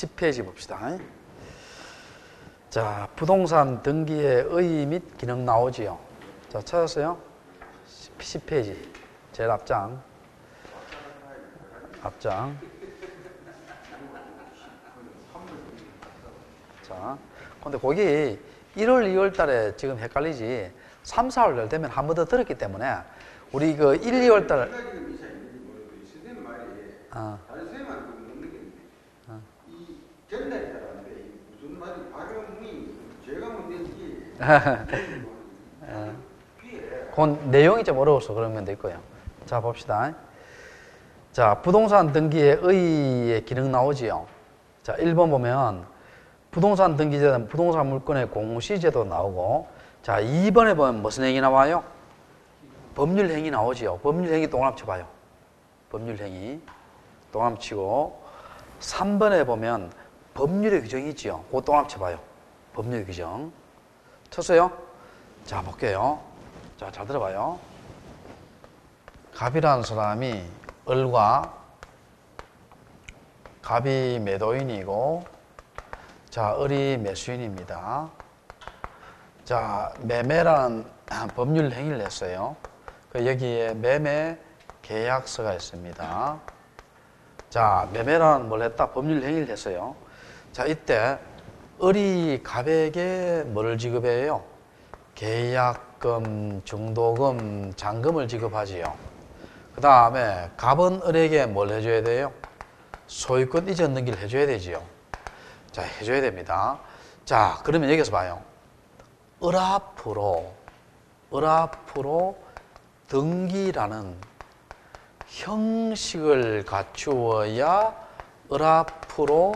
10페이지 봅시다. 자, 부동산 등기의 의의 및 기능 나오지요. 자, 찾았어요? 10페이지. 제일 앞장. 자, 근데 거기 1월, 2월 달에 지금 헷갈리지. 3, 4월 달 되면 한 번 더 들었기 때문에 우리 그 1, 2월 달 그건 내용이 좀 어려워서 그러면 될 거예요. 자, 봅시다. 자, 부동산 등기의 의의 기능 나오지요. 자, 1번 보면 부동산 등기제도는 부동산 물건의 공시제도 나오고, 자, 2번에 보면 무슨 행위 나와요? 법률 행위 나오지요. 법률 행위 동그라미 쳐봐요. 법률 행위 동그라미 치고, 3번에 보면 법률의 규정이 있지요. 그거 동그라미 쳐봐요. 법률 규정. 쳤어요? 자, 볼게요. 자, 잘 들어봐요. 갑이라는 사람이 을과 갑이 매도인이고, 자, 을이 매수인입니다. 자, 매매라는 법률 행위를 했어요. 여기에 매매 계약서가 있습니다. 자, 매매라는 뭘 했다? 법률 행위를 했어요. 자, 이때 을이 갑에게 뭐를 지급해요? 계약금, 중도금, 잔금을 지급하지요. 그 다음에 갑은 을에게 뭘 해줘야 돼요? 소유권 이전 등기를 해줘야 되지요. 자, 해줘야 됩니다. 자, 그러면 여기서 봐요. 을 앞으로 등기라는 형식을 갖추어야 을 앞으로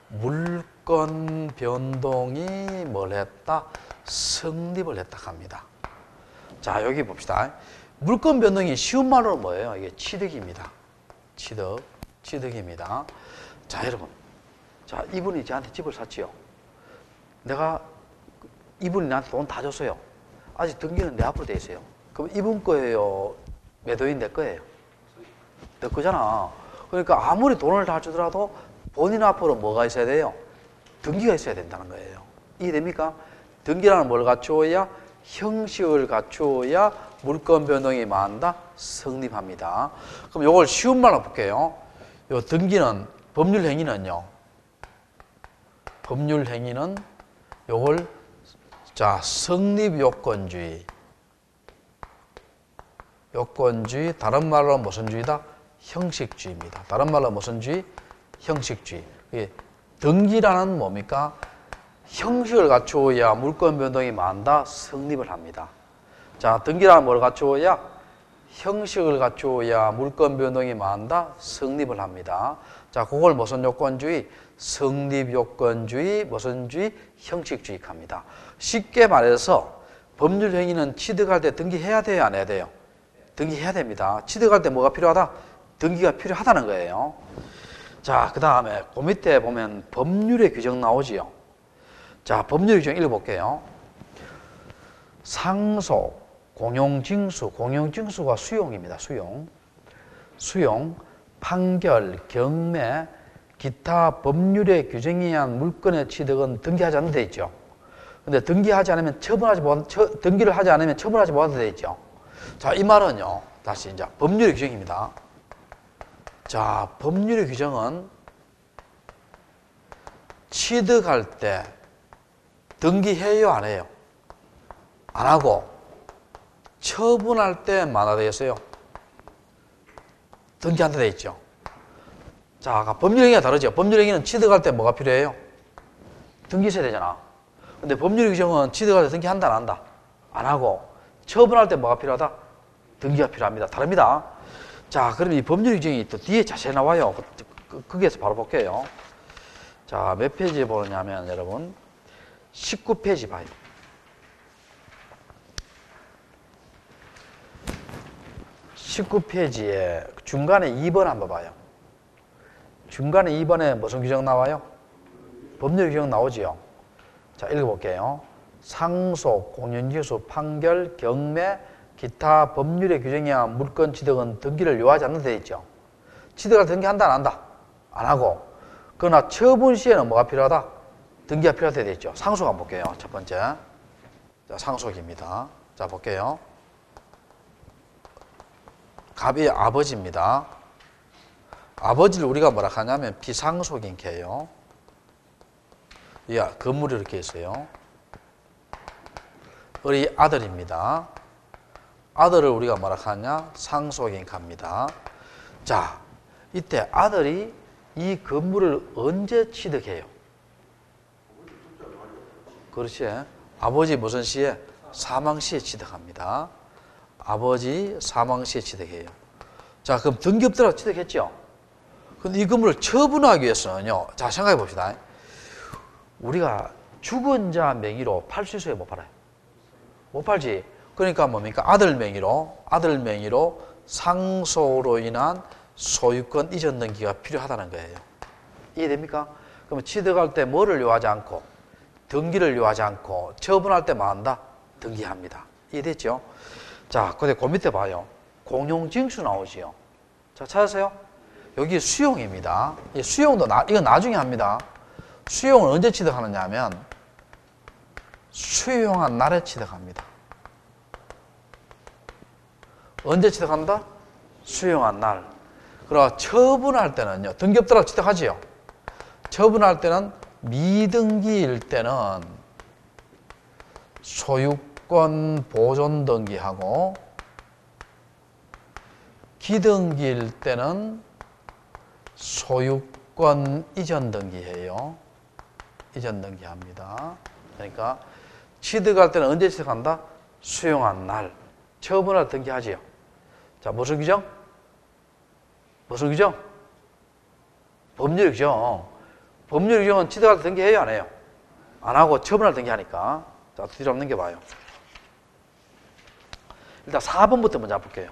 물건 변동이 뭘 했다? 성립을 했다 합니다. 자, 여기 봅시다. 물건 변동이 쉬운 말로 뭐예요? 이게 취득입니다. 취득입니다. 자, 여러분. 자, 이분이 저한테 집을 샀지요. 이분이 나한테 돈 다 줬어요. 아직 등기는 내 앞으로 돼 있어요. 그럼 이분 거예요? 매도인 내 거예요? 내 거잖아. 그러니까 아무리 돈을 다 주더라도 본인 앞으로 뭐가 있어야 돼요? 등기가 있어야 된다는 거예요. 이해됩니까? 등기라는 뭘 갖추어야? 형식을 갖추어야 물건 변동이 만다? 성립합니다. 그럼 이걸 쉬운 말로 볼게요. 요 등기는, 법률 행위는요. 법률 행위는 요걸, 자, 성립 요건주의, 다른 말로 무슨 주의다? 형식주의입니다. 다른 말로 무슨 주의? 형식주의. 등기라는 뭡니까? 형식을 갖추어야 물건 변동이 만다? 성립을 합니다. 자, 등기라는 뭘 갖추어야? 형식을 갖추어야 물건 변동이 만다? 성립을 합니다. 자, 그걸 무슨 요건주의? 성립 요건주의, 무슨 주의? 형식주의 합니다. 쉽게 말해서 법률 행위는 취득할 때 등기해야 돼요, 안 해야 돼요? 등기해야 됩니다. 취득할 때 뭐가 필요하다? 등기가 필요하다는 거예요. 자, 그 다음에 그 밑에 보면 법률의 규정 나오지요. 자, 법률 규정 읽어볼게요. 상소, 공용징수, 공용징수가 수용입니다. 수용, 판결, 경매, 기타 법률의 규정에 의한 물건의 취득은 등기하지 않는 데 있죠. 근데 등기를 하지 않으면 처분하지 못하는 데 있죠. 자, 이 말은요, 다시 이제 법률의 규정입니다. 자, 법률의 규정은 취득할 때 등기해요, 안 해요? 안 하고 처분할 때 만화되어 있어요. 등기한다 돼 있죠. 자, 아까 법률행위가 다르죠. 법률행위는 취득할 때 뭐가 필요해요? 등기 있어야 되잖아. 근데 법률 규정은 취득할 때 등기한다, 안 한다? 안 하고 처분할 때 뭐가 필요하다? 등기가 필요합니다. 다릅니다. 자, 그럼 이 법률 규정이 또 뒤에 자세히 나와요. 거기에서 바로 볼게요. 자, 몇 페이지에 보느냐면 여러분 19페이지 봐요. 19페이지에 중간에 2번 한번 봐요. 중간에 2번에 무슨 규정 나와요? 법률 규정 나오지요. 자, 읽어볼게요. 상소, 공연지수, 판결, 경매, 기타 법률의 규정에 의한 물건 취득은 등기를 요하지 않는 데 있죠. 취득할 때 등기한다, 안 한다? 안 하고. 그러나 처분 시에는 뭐가 필요하다? 등기가 필요하다 되어 있죠. 상속 한번 볼게요. 첫 번째. 자, 상속입니다. 자, 볼게요. 갑이 아버지입니다. 아버지를 우리가 뭐라 하냐면 비상속인 개요. 야, 건물이 이렇게 있어요. 우리 아들입니다. 아들을 우리가 뭐라 하냐? 상속인 갑니다. 자, 이때 아들이 이 건물을 언제 취득해요? 그렇지. 아버지 무슨 시에? 사망 시에 취득합니다. 아버지 사망 시에 취득해요. 자, 그럼 등기업들하고 취득했죠? 근데 이 건물을 처분하기 위해서는요. 자, 생각해 봅시다. 우리가 죽은 자 명의로 팔 수 있어요? 못 팔아요? 못 팔지. 그러니까 뭡니까? 아들 명의로 상속으로 인한 소유권 이전 등기가 필요하다는 거예요. 이해됩니까? 그러면 취득할 때 뭐를 요하지 않고, 등기를 요하지 않고, 처분할 때 뭐 한다? 등기합니다. 이해됐죠? 자, 근데 그 밑에 봐요. 공용징수 나오지요. 자, 찾으세요. 여기 수용입니다. 이 수용도 이건 나중에 합니다. 수용을 언제 취득하느냐 하면 수용한 날에 취득합니다. 언제 취득한다? 수용한 날. 그리고 처분할 때는요. 등기업들하고 취득하지요. 처분할 때는 미등기일 때는 소유권 보존 등기하고 기등기일 때는 소유권 이전 등기해요. 이전 등기합니다. 그러니까 취득할 때는 언제 취득한다? 수용한 날. 처분할 때 등기하지요. 자, 무슨 규정? 무슨 규정? 법률 규정. 법률 규정은 취득할 때 등기해요, 안 해요? 안 하고 처분할 때 등기하니까. 자, 뒤로 한번 넘겨봐요. 일단 4번부터 먼저 볼게요.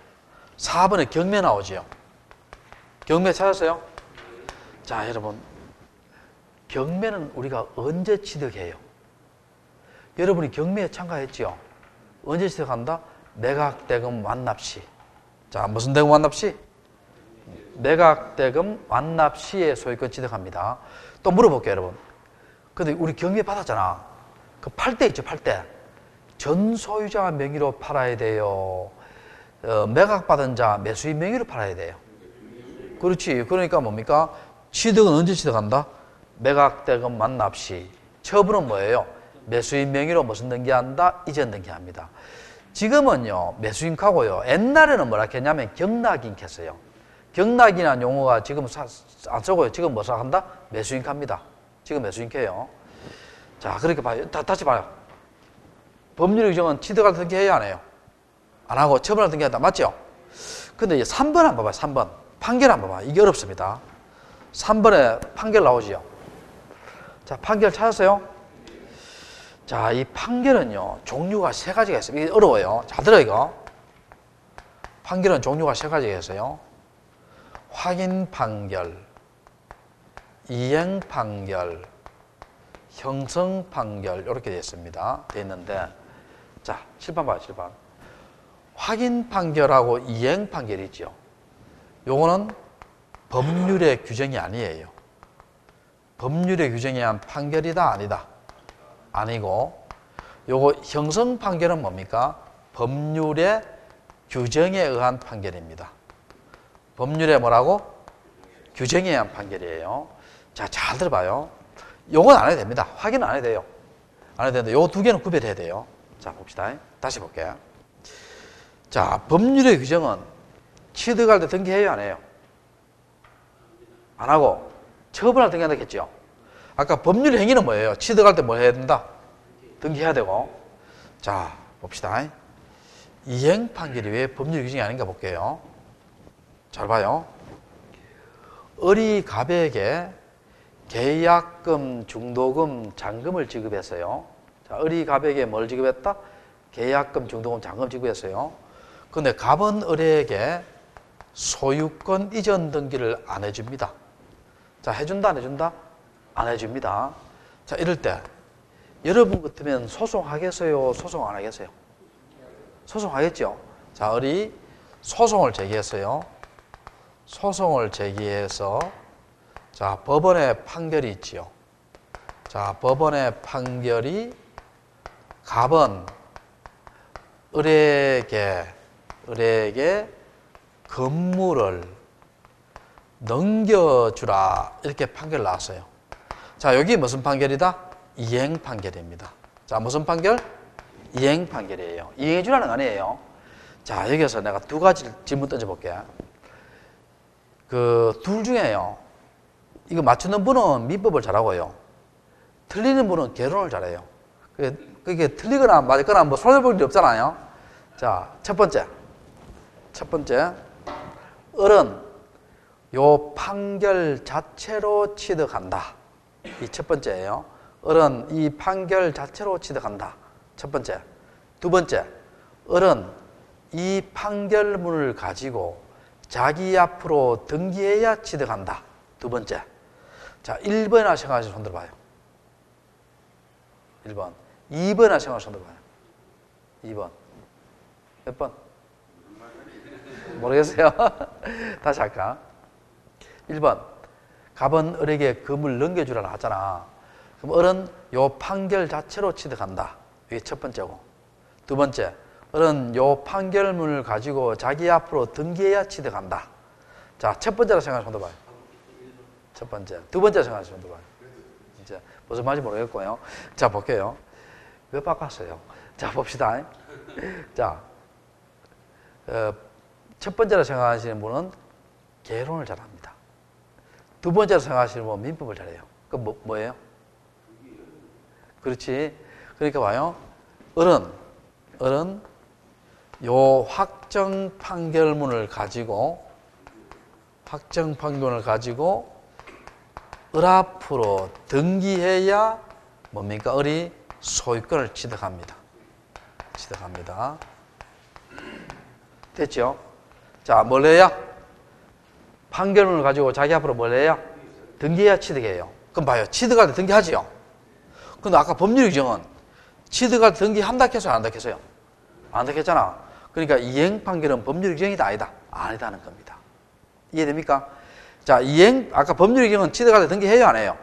4번에 경매 나오지요. 경매 찾았어요? 자, 여러분. 경매는 우리가 언제 취득해요? 여러분이 경매에 참가했지요? 언제 취득한다? 매각대금 완납 시. 자, 무슨 대금 완납 시? 매각대금 완납 시에 소유권 취득합니다. 또 물어볼게요, 여러분. 근데 우리 경매 받았잖아. 그 팔 때 있죠, 팔 때. 전 소유자 명의로 팔아야 돼요. 매각받은 자 매수인 명의로 팔아야 돼요. 그렇지. 그러니까 뭡니까? 취득은 언제 취득한다? 매각대금 완납 시. 처분은 뭐예요? 매수인 명의로 무슨 등기한다? 이전 등기합니다. 지금은요, 매수인카고요. 옛날에는 뭐라 했냐면 경락인 캤어요. 경락이라는 용어가 지금 안 쓰고요. 지금 뭐 한다? 매수인카입니다. 지금 매수인카예요. 자, 그렇게 봐요. 다시 봐요. 법률 규정은 취득할 때 등기해요, 안 해요? 안 하고 처분할 때 등기한다. 맞죠? 근데 이제 3번 한번 봐봐요. 3번. 판결 한번 봐봐요. 이게 어렵습니다. 3번에 판결 나오지요. 자, 판결 찾았어요? 자, 이 판결은요, 종류가 3가지가 있어요. 이게 어려워요. 잘 들어요, 이거. 판결은 종류가 3가지가 있어요. 확인 판결, 이행 판결, 형성 판결, 이렇게 되어 있습니다. 되어 있는데, 자, 7번 봐요, 7번. 확인 판결하고 이행 판결이 있죠. 요거는 법률의 규정이 아니에요. 법률의 규정에 의한 판결이다, 아니다? 아니고, 요거 형성 판결은 뭡니까? 법률의 규정에 의한 판결입니다. 법률의 뭐라고? 규정에 의한 판결이에요. 자, 잘 들어봐요. 요건 안 해도 됩니다. 확인은 안 해도 돼요. 안 해도 되는데 요 2개는 구별해야 돼요. 자, 봅시다. 다시 볼게요. 자, 법률의 규정은 취득할 때 등기해요, 안 해요? 안 하고 처분할 때 등기한다 했죠. 아까 법률 행위는 뭐예요? 취득할 때 뭐 해야 된다? 등기해야 되고. 자, 봅시다. 이행 판결이 왜 법률 규정이 아닌가 볼게요. 잘 봐요. 어리갑에게 계약금, 중도금, 잔금을 지급했어요. 자, 어리갑에게 뭘 지급했다? 계약금, 중도금, 잔금 지급했어요. 근데 갑은 을에게 소유권 이전 등기를 안 해줍니다. 자, 해준다, 안 해준다? 안 해줍니다. 자, 이럴 때 여러분 같으면 소송하겠어요? 소송 안 하겠어요? 소송하겠죠? 자, 을이 소송을 제기했어요. 소송을 제기해서 자, 법원의 판결이 있지요. 자, 법원의 판결이 갑은 을에게 건물을 넘겨주라 이렇게 판결 나왔어요. 자, 여기 무슨 판결이다? 이행 판결입니다. 자, 무슨 판결? 이행 판결이에요. 이행해주라는 거 아니에요. 자, 여기서 내가 두 가지 질문 던져볼게요. 그 둘 중에요, 이거 맞추는 분은 민법을 잘하고요, 틀리는 분은 개론을 잘해요. 그게 틀리거나 맞거나 뭐 손해 볼 일이 없잖아요. 자, 첫 번째, 을은 요 판결 자체로 취득한다. 이 첫 번째예요. 을은 이 판결 자체로 취득한다. 첫 번째. 두 번째, 을은 이 판결문을 가지고 자기 앞으로 등기해야 취득한다. 두 번째. 자, 1번이나 생각하시면 손 들어봐요. 1번. 2번이나 생각하시면 손 들어봐요. 2번. 몇 번? 모르겠어요. 다시 할까? 1번. 갑은 을에게 금을 넘겨주라고 하잖아. 그럼 을은 요 판결 자체로 취득한다. 이게 첫 번째고. 두 번째. 을은 요 판결문을 가지고 자기 앞으로 등기해야 취득한다. 자, 첫 번째로 생각하시면 손 들어봐요. 첫 번째. 두 번째로 생각하시면 손 들어봐요. 이제 무슨 말인지 모르겠고요. 자, 볼게요. 왜 바꿨어요? 자, 봅시다. 자, 첫 번째로 생각하시는 분은 개론을 잘합니다. 두 번째로 생각하시는 분은 민법을 잘해요. 그 뭐예요? 그렇지. 그러니까 봐요. 을은 요 확정 판결문을 가지고 을 앞으로 등기해야 뭡니까? 을이 소유권을 취득합니다. 됐죠? 자, 뭘 해야? 판결문을 가지고 자기 앞으로 뭘 해야? 등기해야 취득해요. 그럼 봐요. 취득할 때 등기하지요? 근데 아까 법률 규정은 취득할 때 등기한다 했어요? 안 한다 했어요? 안 한다 했잖아. 그러니까 이행 판결은 법률 규정이다 아니다? 아니다는 겁니다. 이해됩니까? 자, 아까 법률 규정은 취득할 때 등기해요? 안 해요?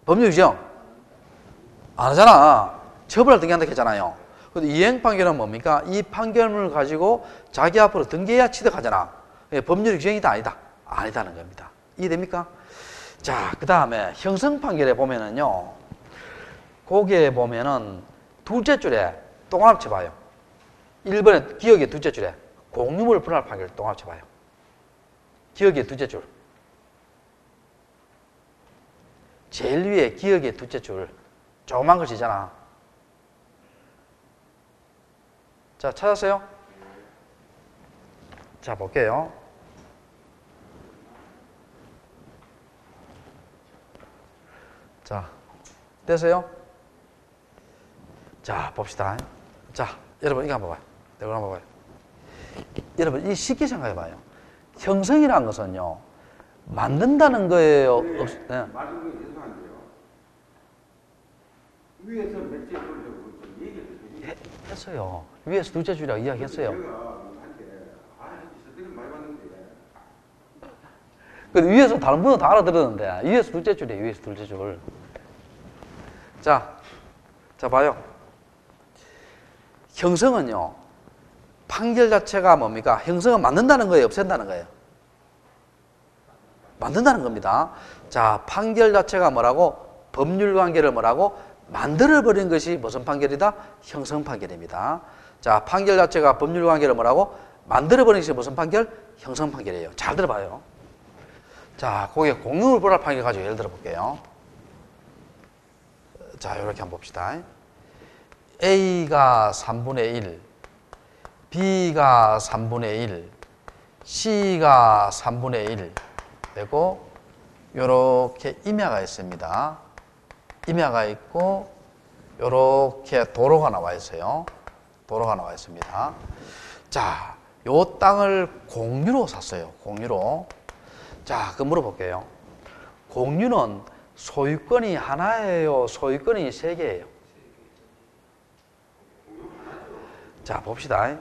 법률 규정? 안 하잖아. 처벌할 등기한다 했잖아요. 근데 이행 판결은 뭡니까? 이 판결문을 가지고 자기 앞으로 등기해야 취득하잖아. 법률 규정이다 아니다? 아니다는 겁니다. 이해됩니까? 자, 그 다음에 형성 판결에 보면은요, 거기에 보면은 둘째 줄에 동그라미 쳐봐요. 1번에 기억의 둘째 줄에 공유물 분할 판결 동그라미 쳐봐요. 기억의 둘째 줄. 제일 위에 기억의 둘째 줄. 조그만 글씨잖아. 자, 찾았어요? 자, 볼게요. 자, 됐어요? 자, 봅시다. 자, 여러분 이거 한번 봐봐요. 이거 한번 봐봐요. 여러분, 이 쉽게 생각해봐요. 형성이라는 것은요, 만든다는 거예요? 네. 맞은 거 죄송한데요. 위에서 몇째 줄이라고 얘기했어요. 했어요. 위에서 둘째 줄이라고 이야기했어요. 제가 한테 저들은 많이 봤는데. 근데 위에서 다른 분은 다 알아들었는데 위에서 둘째 줄이에요. 위에서 둘째 줄. 자, 봐요. 형성은요, 판결 자체가 뭡니까? 형성은 만든다는 거예요? 없앤다는 거예요? 만든다는 겁니다. 자, 판결 자체가 뭐라고? 법률 관계를 뭐라고? 만들어버린 것이 무슨 판결이다? 형성 판결입니다. 자, 판결 자체가 법률 관계를 뭐라고? 만들어버린 것이 무슨 판결? 형성 판결이에요. 잘 들어봐요. 자, 거기에 공유물 분할 판결 가지고 예를 들어 볼게요. 자, 이렇게 한번 봅시다. A가 3분의 1, B가 3분의 1, C가 3분의 1 되고, 요렇게 임야가 있습니다. 임야가 있고, 요렇게 도로가 나와 있어요. 도로가 나와 있습니다. 자, 요 땅을 공유로 샀어요. 공유로. 자, 그럼 물어볼게요. 공유는 소유권이 하나예요? 소유권이 세 개예요? 자, 봅시다.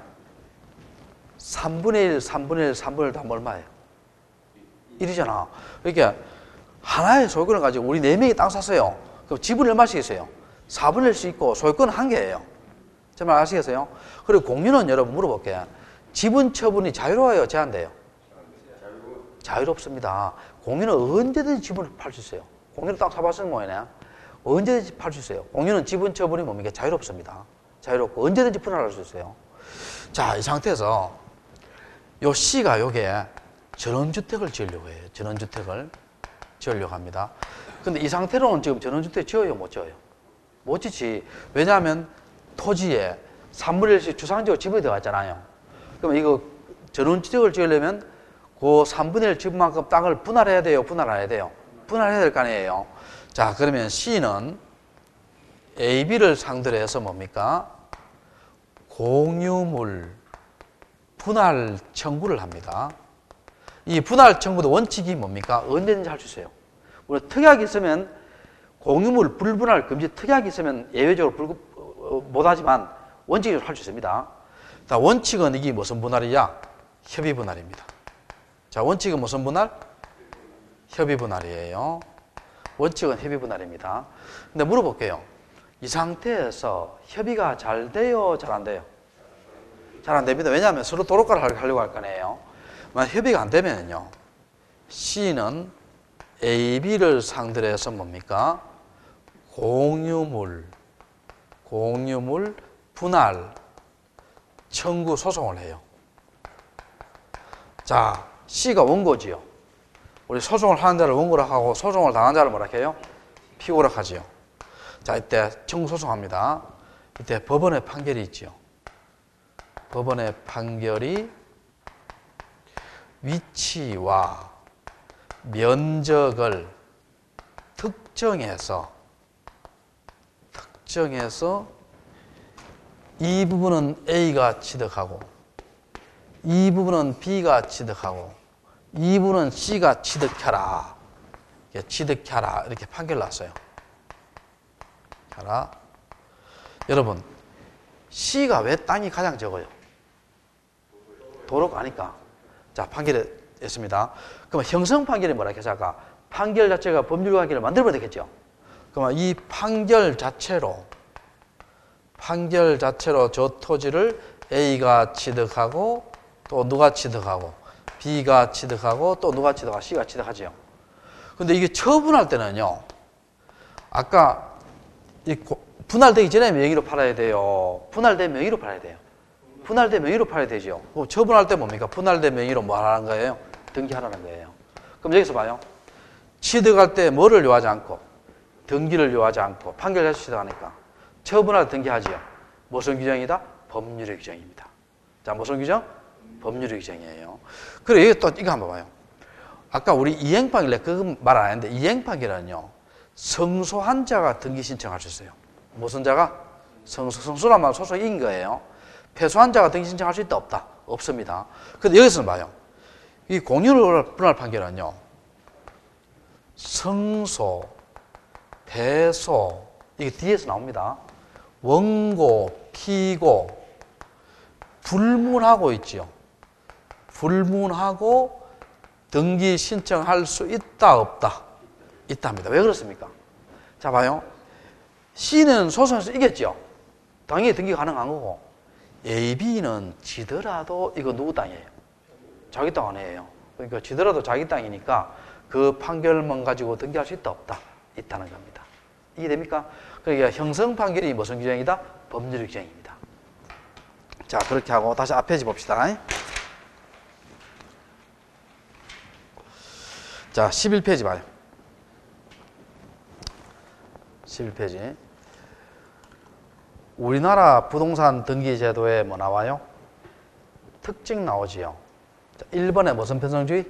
3분의 1, 3분의 1, 3분의 1 다 얼마예요? 1이잖아. 그러니까 하나의 소유권을 가지고 우리 4명이 땅 샀어요. 그럼 지분이 얼마씩 있어요? 4분의 1씩 있고 소유권은 1개예요. 제 말 아시겠어요? 그리고 공유는 여러분 물어볼게요. 지분 처분이 자유로워요? 제한돼요? 자유롭습니다. 공유는 언제든지 지분을 팔 수 있어요. 공유는 땅 사봤으면 뭐이네? 언제든지 팔 수 있어요. 공유는 지분 처분이 뭡니까? 자유롭습니다. 자유롭고 언제든지 분할할 수 있어요. 자, 이 상태에서 요 C가 요게 전원주택을 지으려고 해요. 전원주택을 지으려고 합니다. 근데 이 상태로는 지금 전원주택 지어요? 못 지어요? 못 지지. 왜냐하면 토지에 3분의 1씩 주상적으로 지분이 들어갔잖아요. 그럼 이거 전원주택을 지으려면 그 3분의 1 지분만큼 땅을 분할해야 돼요? 분할 안 해야 돼요? 분할해야 될 거 아니에요? 자, 그러면 C는 A, B를 상대로 해서 뭡니까? 공유물 분할 청구를 합니다. 이 분할 청구도 원칙이 뭡니까? 언제든지 할 수 있어요. 우리가 특약이 있으면 공유물 불분할 금지 특약이 있으면 예외적으로 못하지만 원칙적으로 할 수 있습니다. 자, 원칙은 이게 무슨 분할이야? 협의 분할입니다. 자, 원칙은 무슨 분할? 협의 분할이에요. 원칙은 협의 분할입니다. 근데 물어볼게요. 이 상태에서 협의가 잘 돼요? 잘 안 돼요? 잘 안 됩니다. 왜냐하면 서로 도로가를 하려고 할 거네요. 만약 협의가 안 되면요, C는 A, B를 상대로 해서 뭡니까? 공유물 분할 청구 소송을 해요. 자, C가 원고지요. 우리 소송을 하는 자를 원고라 하고 소송을 당한 자를 뭐라 해요? 피고라 하지요. 자, 이때 청구 소송합니다. 이때 법원의 판결이 있지요. 법원의 판결이 위치와 면적을 특정해서 이 부분은 A가 취득하고 이 부분은 B가 취득하고 이 부분은 C가 취득하라. 이렇게 판결 났어요. 여러분, C가 왜 땅이 가장 적어요? 도로가 아니까. 자, 판결이 했습니다. 그러면 형성 판결이 뭐라 했죠? 아까 판결 자체가 법률 관계를 만들어야 되겠죠. 그러면 이 판결 자체로 저 토지를 A가 취득하고 또 누가 취득하고 B가 취득하고 또 누가 취득하고 C가 취득하죠. 근데 이게 처분할 때는요, 아까 이 분할되기 전에 명의로 팔아야 돼요? 분할된 명의로 팔아야 돼요? 분할된 명의로 팔아야 되죠. 그럼 처분할 때 뭡니까? 분할된 명의로 뭐 하라는 거예요? 등기하라는 거예요. 그럼 여기서 봐요. 취득할 때 뭐를 요하지 않고 등기를 요하지 않고 판결해서 취득하니까 처분할 때 등기하지요. 무슨 규정이다? 법률의 규정입니다. 자, 무슨 규정? 법률의 규정이에요. 그리고 여기 또 이거 한번 봐요. 아까 우리 이행판결, 그거 말 안 했는데 이행판결은요, 성소한 자가 등기 신청할 수 있어요. 무슨 자가? 성소란 말은 소속인 거예요. 패소한 자가 등기 신청할 수 있다? 없다? 없습니다. 근데 여기서는 봐요. 이 공유물 분할 판결은요, 성소, 패소, 이게 뒤에서 나옵니다. 원고, 피고, 불문하고 있지요. 불문하고 등기 신청할 수 있다, 없다? 있답니다. 왜 그렇습니까? 자, 봐요. C는 소송에서 이겼죠. 당연히 등기 가능한 거고, A, B는 지더라도 이거 누구 땅이에요? 자기 땅 아니에요. 그러니까 지더라도 자기 땅이니까 그 판결만 가지고 등기할 수 있다, 없다? 있다는 겁니다. 이해됩니까? 그러니까 형성 판결이 무슨 규정이다? 법률 규정입니다. 자, 그렇게 하고 다시 앞 페이지 봅시다. 자, 11페이지 봐요. 11페이지. 우리나라 부동산 등기 제도에 뭐 나와요? 특징 나오지요. 자, 1번에 무슨 편성주의?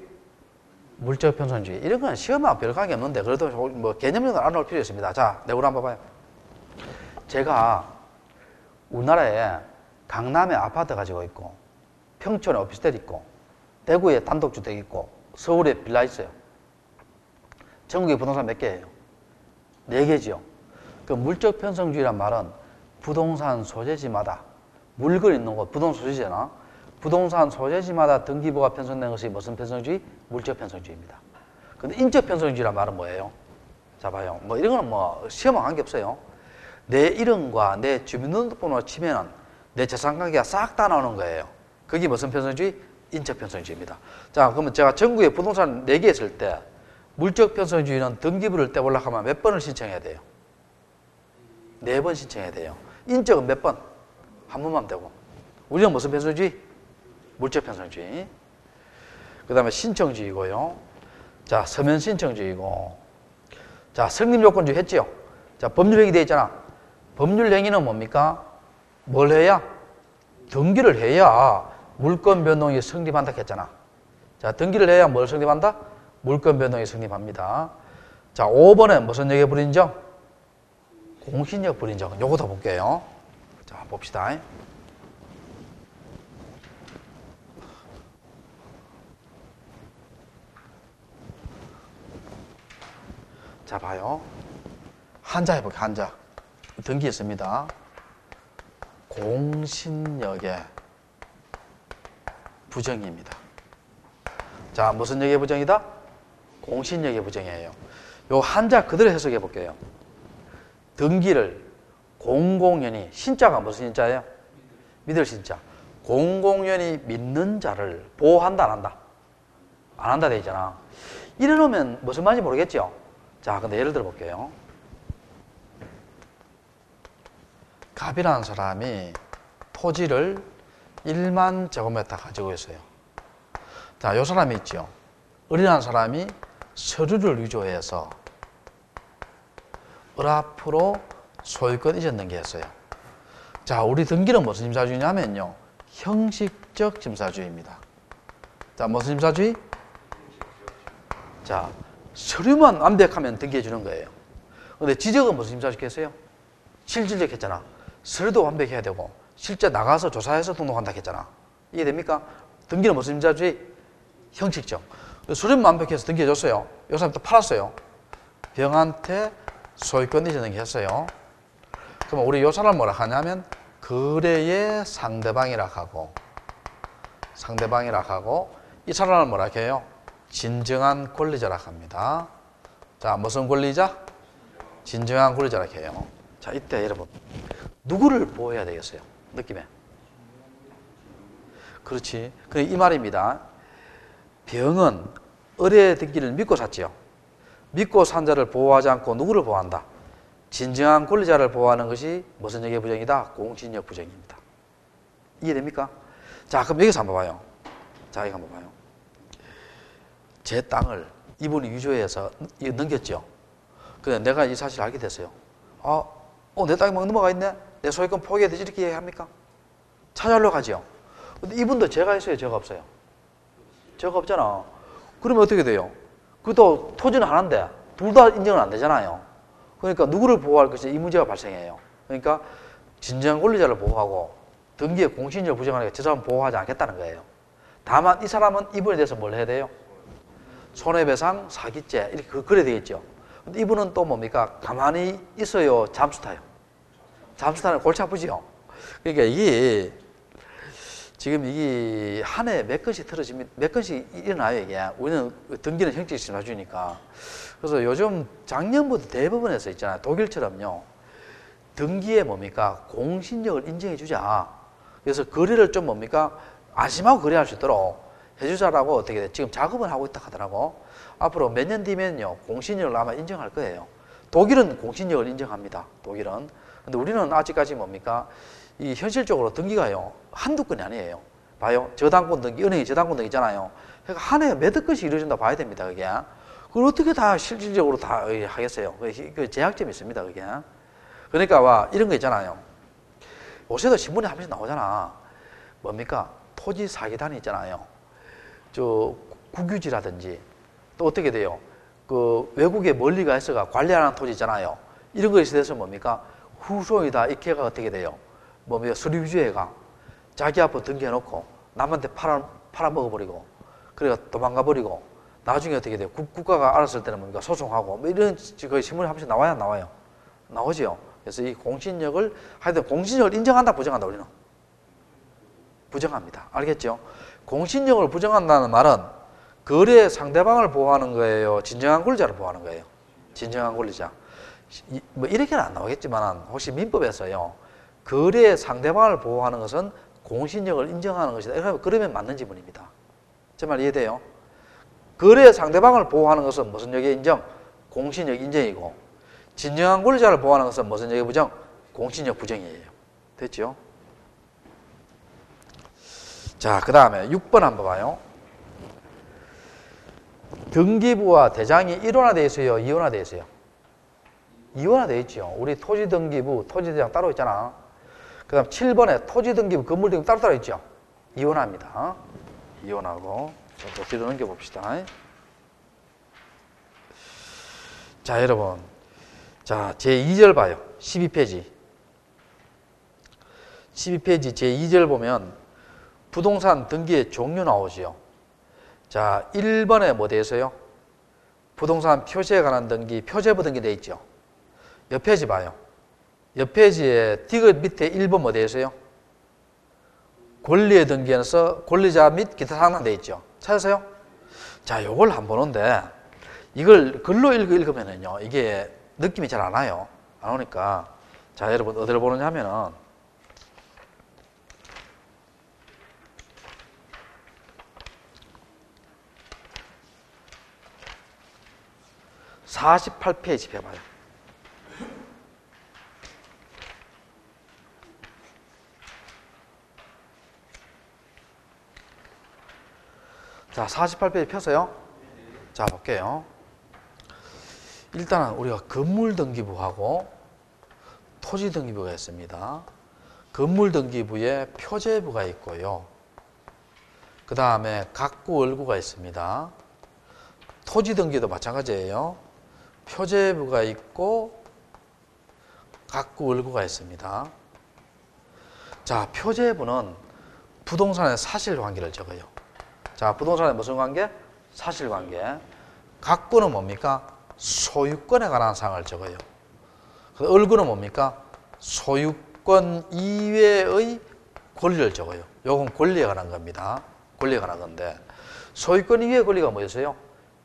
물적 편성주의. 이런 건 시험하고 별 관계 없는데 그래도 뭐 개념적으로 알아놓을 필요 있습니다. 자, 내부를 한번 봐봐요. 제가 우리나라에 강남에 아파트 가지고 있고, 평촌에 오피스텔 있고, 대구에 단독주택 있고, 서울에 빌라 있어요. 전국에 부동산 몇 개예요? 4개지요. 그 물적 편성주의란 말은 부동산 소재지마다 물건 있는 곳, 부동산 소재지잖아. 부동산 소재지마다 등기부가 편성된 것이 무슨 편성주의? 물적 편성주의입니다. 근데 인적 편성주의란 말은 뭐예요? 자, 봐요. 뭐 이런 거는 뭐 시험과 관계없어요. 내 이름과 내 주민등록번호를 치면은 내 재산관계가 싹 다 나오는 거예요. 그게 무슨 편성주의? 인적 편성주의입니다. 자, 그러면 제가 전국에 부동산 4개 있을 때 물적 편성주의는 등기부를 떼보려고 하면 몇 번을 신청해야 돼요? 4번 신청해야 돼요. 인적은 몇 번? 한 번만 되고. 우리는 무슨 편성주의? 물적 편성주의. 그 다음에 신청주의고요. 자, 서면 신청주의고. 자, 성립요건주의 했지요? 자, 법률행위 되어 있잖아. 법률행위는 뭡니까? 뭘 해야? 등기를 해야 물권 변동이 성립한다 했잖아. 자, 등기를 해야 뭘 성립한다? 물권 변동이 성립합니다. 자, 5번에 무슨 역의 불인정? 공신력 불인정. 요거 더 볼게요. 자, 봅시다. 자, 봐요. 한자 해볼게요. 한자. 등기 있습니다. 공신력의 부정입니다. 자, 무슨 역의 부정이다? 공신력의 부정이에요. 요 한자 그대로 해석해 볼게요. 등기를 공공연히, 신자가 무슨 신자예요? 믿을 신자. 공공연히 믿는 자를 보호한다, 안 한다? 안 한다 돼 있잖아. 이래 놓으면 무슨 말인지 모르겠죠? 자, 근데 예를 들어 볼게요. 갑이라는 사람이 토지를 1만 제곱미터 가지고 있어요. 자, 요 사람이 있죠. 을이라는 사람이 서류를 위조해서 을 앞으로 소유권 이전 등기했어요. 자, 우리 등기는 무슨 심사주의냐면요. 형식적 심사주의입니다. 자, 무슨 심사주의? 자, 서류만 완벽하면 등기해 주는 거예요. 근데 지적은 무슨 심사주의 했어요? 실질적 했잖아. 서류도 완벽해야 되고 실제 나가서 조사해서 등록한다 했잖아. 이해됩니까? 등기는 무슨 심사주의? 형식적. 서류만 완벽해서 등기해 줬어요. 이 사람 또 팔았어요. 병한테 소유권 이전 등기했어요. 그럼 우리 이 사람 뭐라 하냐면 거래의 상대방이라 하고 이 사람을 뭐라 해요? 진정한 권리자라 합니다. 자, 무슨 권리자? 진정한 권리자라 해요. 자, 이때 여러분 누구를 보호해야 되겠어요? 느낌에. 그렇지. 이 말입니다. 병은 을의 등기를 믿고 샀지요. 믿고 산 자를 보호하지 않고 누구를 보호한다? 진정한 권리자를 보호하는 것이 무슨 역의 부정이다? 공신력 부정입니다. 이해됩니까? 자, 그럼 여기서 한번 봐요. 자, 이거 한번 봐요. 제 땅을 이분이 위조해서 넘겼죠. 근데 내가 이 사실을 알게 됐어요. 내 땅에 막 넘어가 있네? 내 소유권 포기해야 되지? 이렇게 합니까? 찾아오려고 하죠. 근데 이분도 죄가 있어요? 죄가 없어요? 죄가 없잖아. 그러면 어떻게 돼요? 그것도 토지는 하나인데 둘 다 인정은 안 되잖아요. 그러니까 누구를 보호할 것이 이 문제가 발생해요. 그러니까 진정한 권리자를 보호하고 등기의 공신력을 부정하니까 저 사람은 보호하지 않겠다는 거예요. 다만 이 사람은 이분에 대해서 뭘 해야 돼요? 손해배상, 사기죄 이렇게 그래야 되겠죠. 근데 이분은 또 뭡니까? 가만히 있어요? 잠수 타요? 잠수 타는 골치 아프죠? 그러니까 이게 지금 이게 한 해 몇 건씩 틀어지면 몇 건씩 일어나요, 이게. 우리는 등기는 형식 심사주의니까. 그래서 요즘 작년부터 대법원에서 있잖아요. 독일처럼요. 등기에 뭡니까? 공신력을 인정해 주자. 그래서 거래를 좀 뭡니까? 안심하고 거래할 수 있도록 해주자라고 어떻게 돼? 지금 작업을 하고 있다 하더라고. 앞으로 몇 년 뒤면요. 공신력을 아마 인정할 거예요. 독일은 공신력을 인정합니다. 독일은. 근데 우리는 아직까지 뭡니까? 이 현실적으로 등기가요. 한두 건이 아니에요. 봐요. 저당권 등기, 은행이 저당권 등기 있잖아요. 그러니까 한 해에 몇억 건씩 이루어진다 봐야 됩니다. 그게. 그걸 어떻게 다 실질적으로 다 하겠어요. 그 제약점이 있습니다. 그게. 그러니까 와 이런 거 있잖아요. 요새도 신문에 한 번씩 나오잖아. 뭡니까? 토지 사기단이 있잖아요. 저 국유지라든지 또 어떻게 돼요? 그 외국에 멀리 가 있어가 관리하는 토지 있잖아요. 이런 것에 대해서 뭡니까? 후손이다 이렇게 가 어떻게 돼요? 뭡니까? 서류 위조해가 자기 앞으로 등기해놓고 남한테 팔아먹어버리고 그래가 도망가버리고 나중에 어떻게 돼요? 국가가 알았을 때는 뭡니까? 소송하고 뭐 이런 거의 신문에 한 번씩 나와요? 안 나와요? 나오죠. 그래서 이 공신력을 하여튼 공신력을 인정한다 부정한다 우리는? 부정합니다. 알겠죠? 공신력을 부정한다는 말은 거래 상대방을 보호하는 거예요? 진정한 권리자를 보호하는 거예요? 진정한 권리자. 뭐 이렇게는 안 나오겠지만 혹시 민법에서요. 거래 상대방을 보호하는 것은 공신력을 인정하는 것이다. 그러면 맞는 지문입니다. 제 말 이해돼요? 거래 상대방을 보호하는 것은 무슨 역의 인정? 공신력 인정이고 진정한 권리자를 보호하는 것은 무슨 역의 부정? 공신력 부정이에요. 됐죠? 자, 그 다음에 6번 한번 봐요. 등기부와 대장이 일원화되어 있어요? 이원화되어 있어요? 이원화되어 있죠. 우리 토지등기부, 토지대장 따로 있잖아. 그 다음 7번에 토지등기부, 건물등기부 따로 있죠. 이원화입니다. 이원하고. 자, 또 뒤로 넘겨봅시다. 자, 여러분. 자, 제2절 봐요. 12페이지. 12페이지 제2절 보면 부동산 등기의 종류 나오지요. 자, 1번에 뭐 되어 있어요? 부동산 표시에 관한 등기, 표제부 등기 되어 있죠. 옆 페이지 봐요. 옆 페이지에 디귿 밑에 1번 뭐 되어 있어요? 권리의 등기에서 권리자 및 기타 상담 되어 있죠. 찾으세요? 자, 요걸 한번 보는데 이걸 글로 읽으면은요, 이게 느낌이 잘 안 와요. 안 오니까. 자, 여러분, 어디를 보느냐 하면은 48페이지 펴봐요. 자, 48페이지 펴서요. 자, 볼게요. 일단은 우리가 건물등기부하고 토지등기부가 있습니다. 건물등기부에 표제부가 있고요. 그 다음에 각구월구가 있습니다. 토지등기도 마찬가지예요. 표제부가 있고 각구월구가 있습니다. 자, 표제부는 부동산의 사실관계를 적어요. 자, 부동산의 무슨 관계? 사실관계. 각구는 뭡니까? 소유권에 관한 사항을 적어요. 월구는 뭡니까? 소유권 이외의 권리를 적어요. 요건 권리에 관한 겁니다. 권리에 관한 건데 소유권 이외의 권리가 뭐였어요?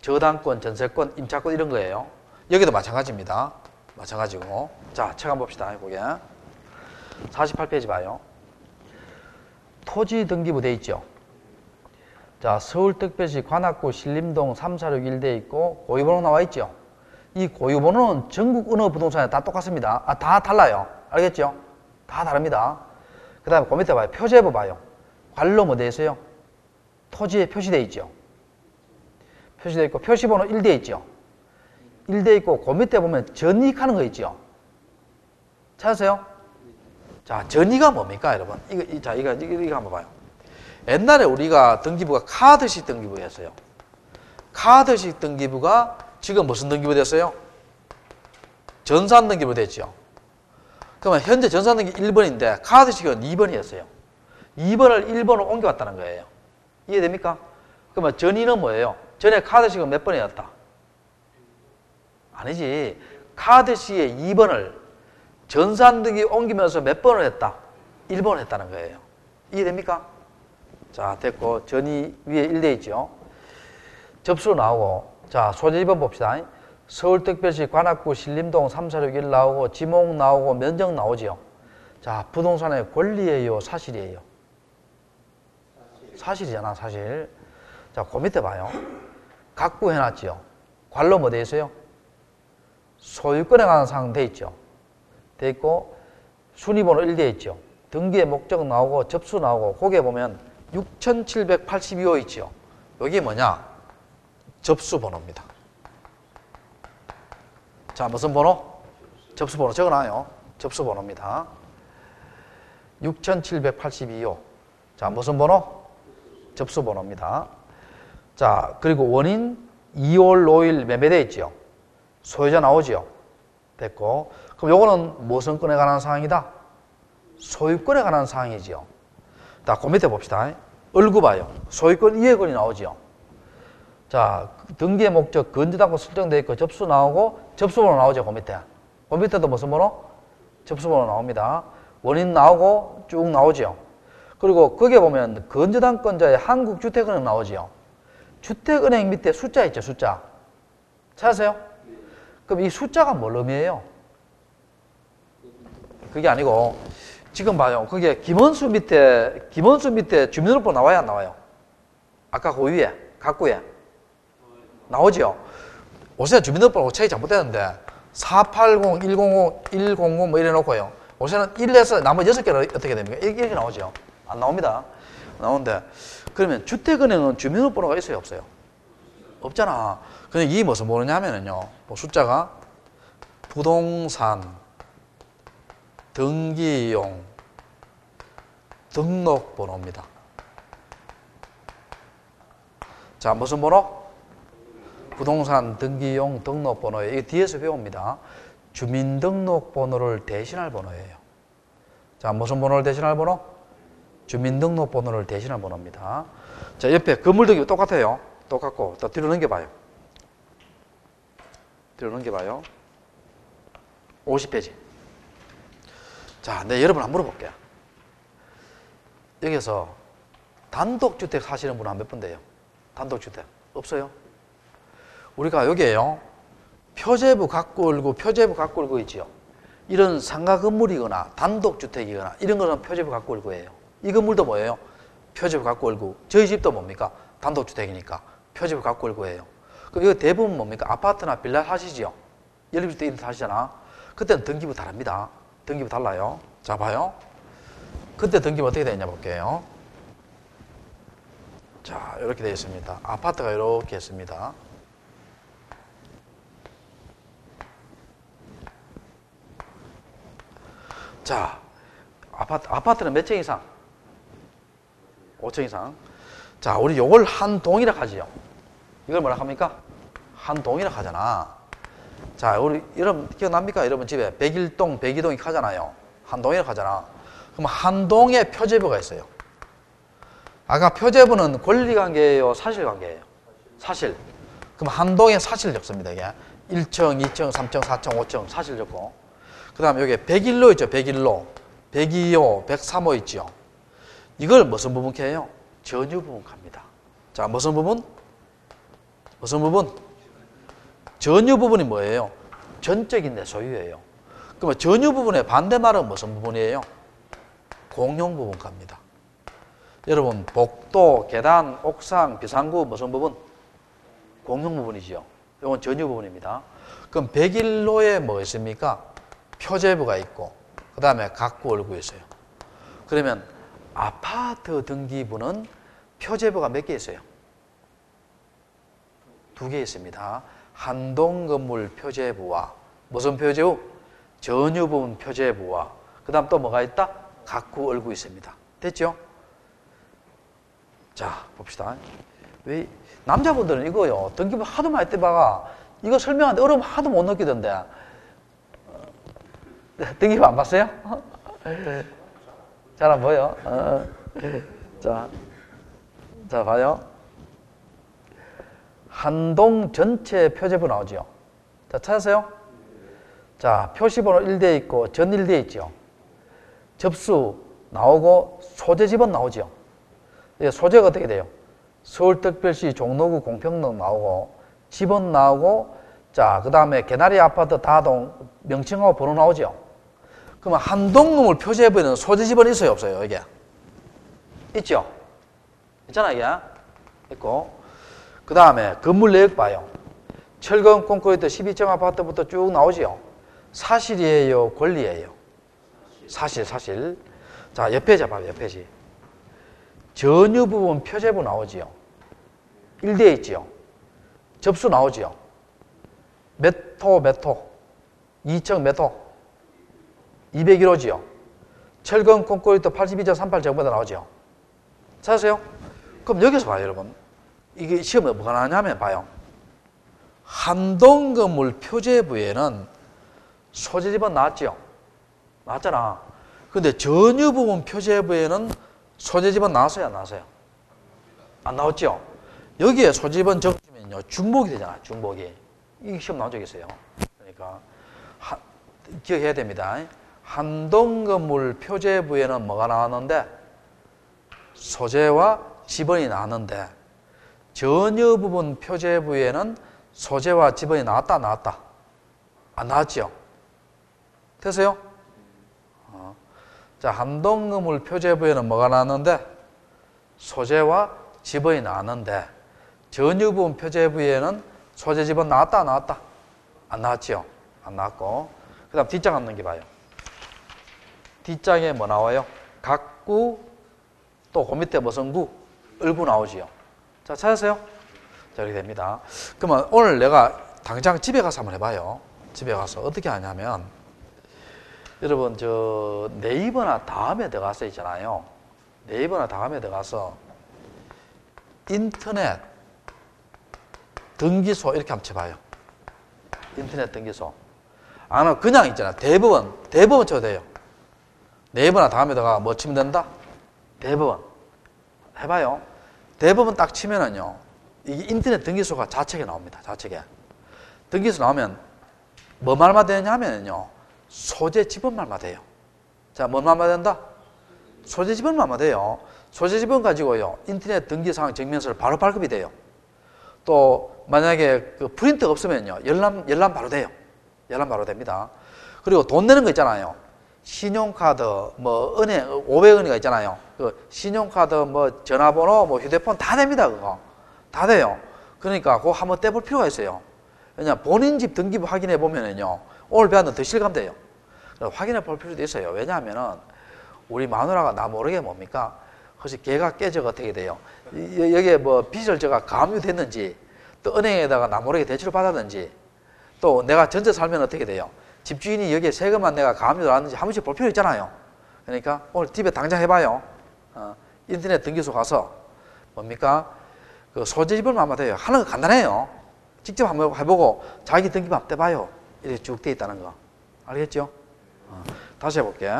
저당권, 전세권, 임차권 이런 거예요. 여기도 마찬가지입니다. 마찬가지고. 자, 책 한번 봅시다. 거기 48페이지 봐요. 토지 등기부 돼 있죠. 자, 서울특별시 관악구 신림동 3461돼 있고 고유번호 나와 있죠. 이 고유번호는 전국 어느 부동산에 다 똑같습니다. 다 달라요. 알겠죠? 다 다릅니다. 그 다음에 그 밑에 봐요. 표제부 봐요. 관로 뭐 돼 있어요? 토지에 표시돼 있죠. 표시돼 있고 표시번호 1돼 있죠. 1돼 있고 그 밑에 보면 전이익하는 거 있죠. 찾으세요? 자, 전이가 뭡니까, 여러분? 이거 한번 봐요. 옛날에 우리가 등기부가 카드식 등기부였어요. 카드식 등기부가 지금 무슨 등기부 됐어요? 전산 등기부 됐죠. 그러면 현재 전산 등기 1번인데 카드식은 2번이었어요. 2번을 1번으로 옮겨왔다는 거예요. 이해됩니까? 그러면 전이는 뭐예요? 전에 카드식은 몇 번이었다? 아니지. 카드식의 2번을 전산 등기 옮기면서 몇 번을 했다? 1번을 했다는 거예요. 이해됩니까? 자, 됐고 전이 위에 1돼 있죠. 접수 나오고. 자, 소재 2번 봅시다. 서울특별시 관악구 신림동 3461 나오고 지목 나오고 면적 나오지요. 자, 부동산의 권리예요, 사실이에요? 사실이잖아, 사실. 자, 그 밑에 봐요. 각구 해놨지요. 관로 뭐 돼 있어요? 소유권에 관한 사항 돼 있죠. 돼 있고 순위번호 1돼 있죠. 등기의 목적 나오고 접수 나오고 거기에 보면 6782호 있죠. 여기 뭐냐? 접수번호입니다. 자, 무슨 번호? 접수번호 적어놔요. 접수번호입니다. 6782호. 자, 무슨 번호? 접수번호입니다. 자, 그리고 원인 2월 5일 매매돼 있죠. 소유자 나오죠. 됐고. 그럼 요거는 무슨 건에 관한 사항이다? 소유권에 관한 사항이지요. 자, 그 밑에 봅시다. 얼구 봐요. 소유권 이해권이 나오죠. 자, 등기의 목적, 건조당권 설정되어 있고 접수 나오고 접수번호 나오죠. 그 밑에. 그 밑에도 무슨 번호? 접수번호 나옵니다. 원인 나오고 쭉 나오죠. 그리고 거기에 보면 건조당권자의 한국주택은행 나오죠. 주택은행 밑에 숫자 있죠, 숫자. 찾으세요? 그럼 이 숫자가 뭘 의미해요? 그게 아니고, 지금 봐요. 그게 김원수 밑에 주민등록번호 나와요, 안 나와요? 아까 그 위에, 각구에. 나오죠? 요새 주민등록번호 책이 잘못되는데, 480, 100, 100 뭐 이래 놓고요. 요새는 1에서 나머지 6개는 어떻게 됩니까? 이렇게 나오죠? 안 나옵니다. 나오는데, 그러면 주택은행은 주민등록번호가 있어요, 없어요? 없잖아. 근데 이게 무슨 뭐냐면은요, 뭐 숫자가 부동산, 등기용, 등록번호입니다. 자, 무슨 번호? 부동산, 등기용, 등록번호예요. 이게 뒤에서 배웁니다. 주민등록번호를 대신할 번호예요. 자, 무슨 번호를 대신할 번호? 주민등록번호를 대신할 번호입니다. 자, 옆에 건물 등기 똑같아요. 똑같고, 또 뒤로 넘겨봐요. 뒤로 넘겨봐요. 50페이지. 자, 네, 여러분 한번 물어볼게요. 여기서 단독주택 사시는 분은 한 몇 분 돼요? 단독주택. 없어요? 우리가 여기에요. 표제부 가꿀고, 표제부 가꿀고 있지요. 이런 상가 건물이거나 단독주택이거나 이런 거는 표제부 가꿀고예요. 이 건물도 뭐예요? 표제부 가꿀고. 저희 집도 뭡니까? 단독주택이니까 표제부 가꿀고예요. 그럼 이거 대부분 뭡니까? 아파트나 빌라 사시지요. 연립주택 이런 데 사시잖아. 그때는 등기부 다릅니다. 등기부 달라요. 자, 봐요. 그때 등기부 어떻게 되냐 볼게요. 자, 이렇게 되어 있습니다. 아파트가 이렇게 있습니다. 자, 아파트는 몇 층 이상? 5층 이상. 자, 우리 요걸 한 동이라 하지요. 이걸 뭐라 합니까? 한 동이라 하잖아. 자, 우리 여러분 기억납니까? 여러분 집에 101동, 102동이 하잖아요. 한 동이라 하잖아. 그럼 한 동에 표제부가 있어요. 아까 표제부는 권리관계예요, 사실관계예요? 사실. 그럼 한 동에 사실 적습니다. 이게 1층, 2층, 3층, 4층, 5층 사실 적고. 그 다음에 여기 101로 있죠. 101로. 102호, 103호 있죠. 이걸 무슨 부분 해요? 전유 부분 갑니다. 자, 무슨 부분? 무슨 부분? 전유 부분이 뭐예요? 전적인 내 소유예요. 그러면 전유 부분의 반대말은 무슨 부분이에요? 공용 부분 갑니다. 여러분, 복도, 계단, 옥상, 비상구 무슨 부분? 공용 부분이죠. 이건 전유 부분입니다. 그럼 101호에 뭐 있습니까? 표제부가 있고, 그 다음에 각구 얼굴 있어요. 그러면 아파트 등기부는 표제부가 몇 개 있어요? 2개 있습니다. 한동 건물 표제부와 무슨 표제부? 전유 부분 표제부와 그 다음 또 뭐가 있다? 각구 얼굴 있습니다. 됐죠? 자, 봅시다. 왜 남자분들은 이거요. 등기부 하도 많이 떼봐가 이거 설명하는데 어려움 하도 못 느끼던데. 등기부 안 봤어요? 잘 안 보여? 자, 봐요. 한동 전체 표제부 나오죠. 자, 찾으세요? 자, 표시번호 1대 있고 전 1대 있죠. 접수 나오고 소재 집은 나오죠. 소재가 어떻게 돼요? 서울특별시 종로구 공평동 나오고 집은 나오고 자, 그 다음에 개나리 아파트 다동 명칭하고 번호 나오죠. 그러면 한동 건물 표제부에는 소재 집은 있어요, 없어요? 이게 있죠? 있잖아, 이게 있고. 그 다음에 건물 내역 봐요. 철근 콘크리트 12층 아파트부터 쭉 나오죠. 사실이에요, 권리예요? 사실. 자, 옆 페이지 봐요, 옆 페이지. 전유 부분 표제부 나오지요. 1대 있지요. 접수 나오지요. 몇 호, 2층 몇 호? 201호지요. 철근 콘크리트 82.38 정보도 나오죠. 찾으세요? 그럼 여기서 봐요, 여러분. 이게 시험에 뭐가 나냐면 봐요. 한동 건물 표제부에는 소재집은 나왔죠. 나왔잖아. 근데 전유 부분 표제부에는 소재집은 나왔어요, 안 나왔어요? 안 나왔죠? 여기에 소재집은 적으시면요, 중복이 되잖아, 중복이. 이게 시험 나온 적 있어요. 그러니까, 기억해야 됩니다. 한동 건물 표제부에는 뭐가 나왔는데? 소재와 지번이 나왔는데, 전여 부분 표제부에는 소재와 지번이 나왔다, 안 나왔다? 안 나왔지요? 됐어요? 자, 한동그물 표제부에는 뭐가 나왔는데? 소재와 지번이 나왔는데, 전여 부분 표제부에는 소재, 지번 나왔다, 안 나왔다? 안 나왔지요? 안 나왔고. 그 다음 뒷장 한번 넘겨봐요. 뒷장에 뭐 나와요? 각구, 또 그 밑에 무슨 구? 을구 나오지요. 자, 찾았어요? 자, 이렇게 됩니다. 그러면 오늘 내가 당장 집에 가서 한번 해봐요. 집에 가서 어떻게 하냐면, 여러분, 저 네이버나 다음에 들어가서 있잖아요. 네이버나 다음에 들어가서 인터넷 등기소 이렇게 한번 쳐봐요. 인터넷 등기소. 안 그냥 있잖아. 대법원 쳐도 돼요. 네이버나 다음에 들어가 뭐 치면 된다? 대법원. 해봐요. 대법원 딱 치면은요, 이게 인터넷 등기소가 좌측에 나옵니다. 좌측에. 등기소 나오면 뭐 말만 되냐 하면요, 소재 지번 말만 돼요. 자, 뭔 말만 된다? 소재 지번 말만 돼요. 소재 지번 가지고요, 인터넷 등기사항 증명서를 바로 발급이 돼요. 또 만약에 그 프린터가 없으면요, 열람 바로 돼요. 열람 바로 됩니다. 그리고 돈 내는 거 있잖아요. 신용카드, 뭐 은행 500원이가 있잖아요. 그 신용카드, 뭐 전화번호, 뭐 휴대폰 다 됩니다. 그거 다 돼요. 그러니까 그거 한번 떼볼 필요가 있어요. 왜냐, 본인 집 등기부 확인해 보면은요, 오늘 배웠는 더 실감돼요. 확인해 볼 필요도 있어요. 왜냐하면은 우리 마누라가 나 모르게 뭡니까? 혹시 걔가 깨져가 어떻게 돼요? 여기에 뭐 빚을 제가 가압류됐는지, 또 은행에다가 나 모르게 대출을 받았는지, 또 내가 전세 살면 어떻게 돼요? 집주인이 여기에 세금만 내가 가압류를 하는지 한 번씩 볼 필요 있잖아요. 그러니까 오늘 집에 당장 해봐요. 인터넷 등기소 가서 뭡니까? 그 소재 지번만 하면 돼요. 하는 거 간단해요. 직접 한번 해보고 자기 등기부 한번 떼봐요. 이렇게 쭉 돼 있다는 거. 알겠죠? 다시 해볼게.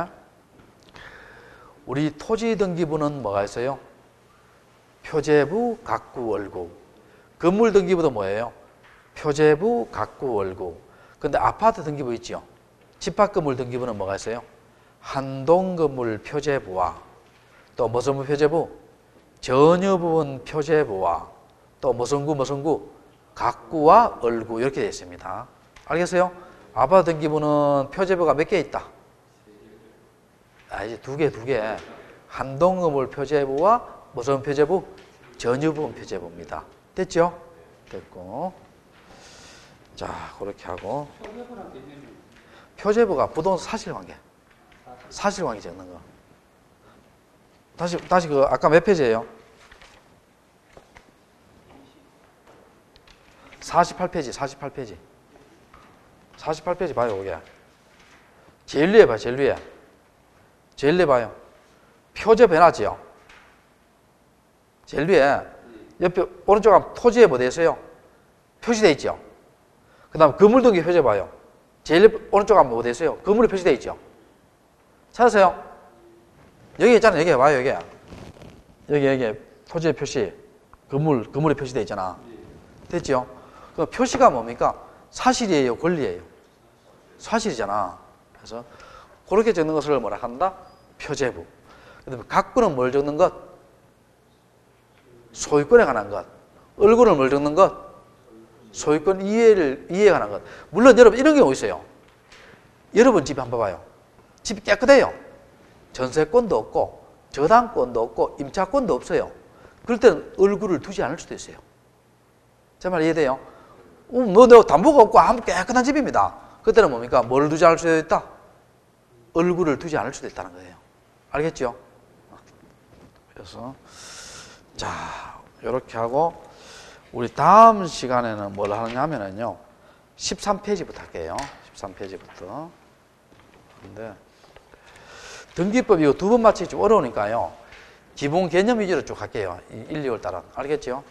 우리 토지 등기부는 뭐가 있어요? 표제부, 각구, 월구. 건물 등기부도 뭐예요? 표제부, 각구, 월구. 근데 아파트 등기부 있죠? 집합건물 등기부는 뭐가 있어요? 한동건물 표제부와 또 무슨 표제부? 전여 부분 표제부와 또 무슨 구? 각구와 얼구 이렇게 되어 있습니다. 알겠어요? 아파트 등기부는 표제부가 몇 개 있다? 이제 두 개. 한동건물 표제부와 무슨 표제부? 전여 부분 표제부입니다. 됐죠? 됐고. 자, 그렇게 하고. 표제부가 부동산 사실관계. 사실관계 적는 거. 다시 그 아까 몇 페이지예요? 48페이지. 48페이지 봐요, 이게. 제일 위에 봐요, 제일 위에 봐요. 표제부 해놨지요? 제일 위에. 옆에, 오른쪽 하면 토지에 뭐 되어 있어요? 표시되어 있죠? 그 다음 건물등기 표제 봐요. 제일 오른쪽 하면 뭐 되어 있어요? 건물이 표시되어 있죠? 찾으세요? 여기 있잖아요. 여기 봐요, 여기 토지의 표시. 건물이 표시되어 있잖아. 됐죠? 그 표시가 뭡니까? 사실이에요, 권리예요? 사실이잖아. 그래서 그렇게 적는 것을 뭐라 한다? 표제부. 그다음에 각구는 뭘 적는 것? 소유권에 관한 것. 얼굴은 뭘 적는 것? 소유권 이해에 관한 것. 물론 여러분 이런 경우 있어요. 여러분 집에 한번 봐봐요. 집이 깨끗해요. 전세권도 없고 저당권도 없고 임차권도 없어요. 그럴 때는 얼굴을 두지 않을 수도 있어요. 제 말 이해돼요? 너 담보가 없고 아무 깨끗한 집입니다. 그때는 뭡니까? 뭘 두지 않을 수도 있다? 얼굴을 두지 않을 수도 있다는 거예요. 알겠죠? 그래서 자, 이렇게 하고 우리 다음 시간에는 뭘 하느냐 하면은요, 13페이지부터 할게요. 13페이지부터. 근데 등기법 이거 두 번 맞히기 좀 어려우니까요, 기본 개념 위주로 쭉 할게요. 1, 2월 달은. 알겠죠?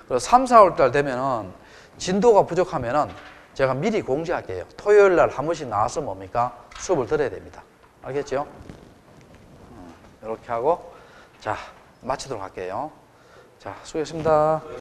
그리고 3, 4월 달 되면은 진도가 부족하면은 제가 미리 공지할게요. 토요일 날 한 번씩 나와서 뭡니까? 수업을 들어야 됩니다. 알겠죠? 이렇게 하고, 자, 마치도록 할게요. 자, 수고했습니다.